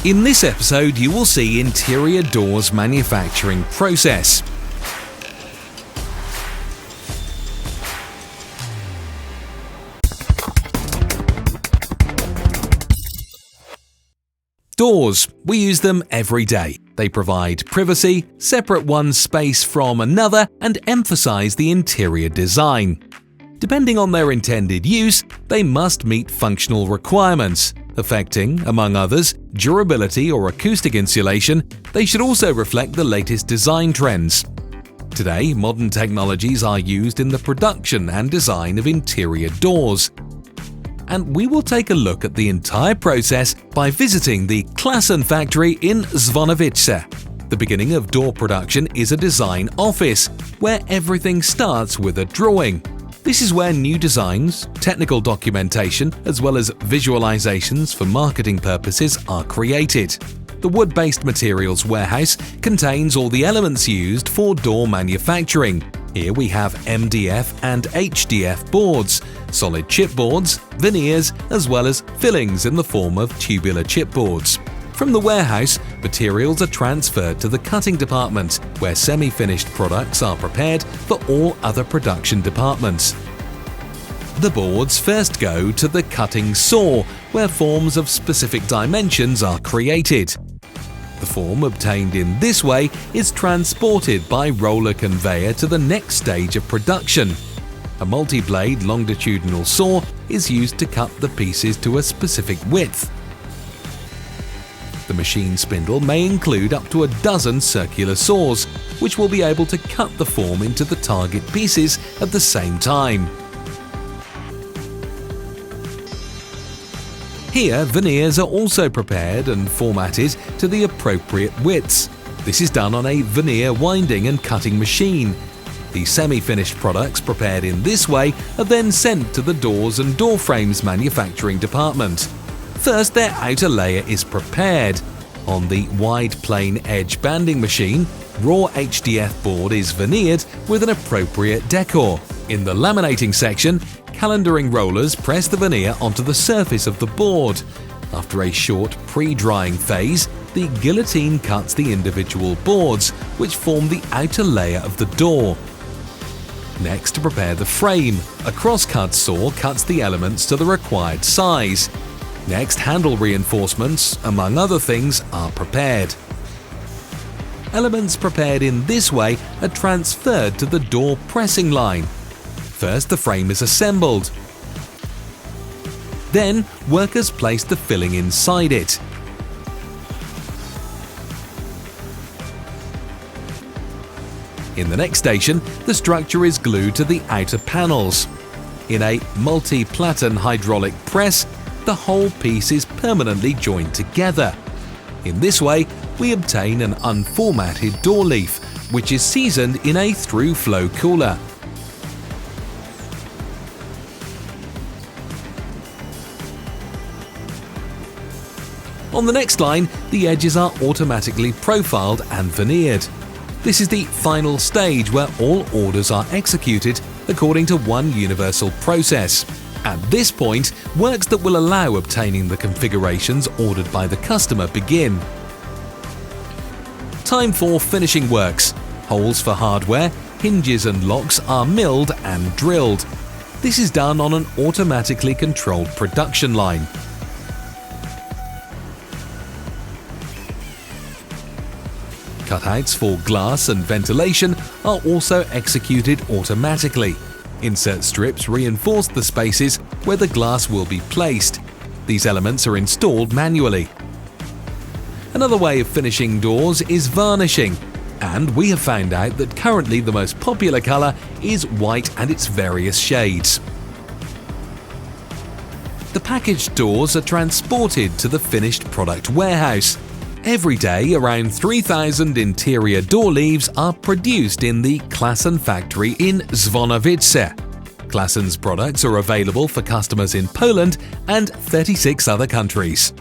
In this episode, you will see interior doors manufacturing process. Doors. We use them every day. They provide privacy, separate one space from another, and emphasize the interior design. Depending on their intended use, they must meet functional requirements. Affecting, among others, durability or acoustic insulation, they should also reflect the latest design trends. Today, modern technologies are used in the production and design of interior doors. And we will take a look at the entire process by visiting the Classen factory in Zwonowice. The beginning of door production is a design office, where everything starts with a drawing. This is where new designs, technical documentation, as well as visualizations for marketing purposes are created. The wood-based materials warehouse contains all the elements used for door manufacturing. Here we have MDF and HDF boards, solid chipboards, veneers, as well as fillings in the form of tubular chipboards. From the warehouse, materials are transferred to the cutting department, where semi-finished products are prepared for all other production departments. The boards first go to the cutting saw, where forms of specific dimensions are created. The form obtained in this way is transported by roller conveyor to the next stage of production. A multi-blade longitudinal saw is used to cut the pieces to a specific width. The machine spindle may include up to a dozen circular saws, which will be able to cut the form into the target pieces at the same time. Here, veneers are also prepared and formatted to the appropriate widths. This is done on a veneer winding and cutting machine. The semi-finished products prepared in this way are then sent to the doors and door frames manufacturing department. First, their outer layer is prepared. On the wide plane edge banding machine, raw HDF board is veneered with an appropriate decor. In the laminating section, calendering rollers press the veneer onto the surface of the board. After a short pre-drying phase, the guillotine cuts the individual boards, which form the outer layer of the door. Next, to prepare the frame, a cross-cut saw cuts the elements to the required size. Next, handle reinforcements, among other things, are prepared. Elements prepared in this way are transferred to the door pressing line. First, the frame is assembled. Then, workers place the filling inside it. In the next station, the structure is glued to the outer panels. In a multi-platen hydraulic press, the whole piece is permanently joined together. In this way, we obtain an unformatted door leaf, which is seasoned in a through-flow cooler. On the next line, the edges are automatically profiled and veneered. This is the final stage where all orders are executed according to one universal process. At this point, works that will allow obtaining the configurations ordered by the customer begin. Time for finishing works. Holes for hardware, hinges and locks are milled and drilled. This is done on an automatically controlled production line. Cutouts for glass and ventilation are also executed automatically. Insert strips reinforce the spaces where the glass will be placed. These elements are installed manually. Another way of finishing doors is varnishing, and we have found out that currently the most popular color is white and its various shades. The packaged doors are transported to the finished product warehouse. Every day, around 3,000 interior door leaves are produced in the Classen factory in Zwonowice. Klassen's products are available for customers in Poland and 36 other countries.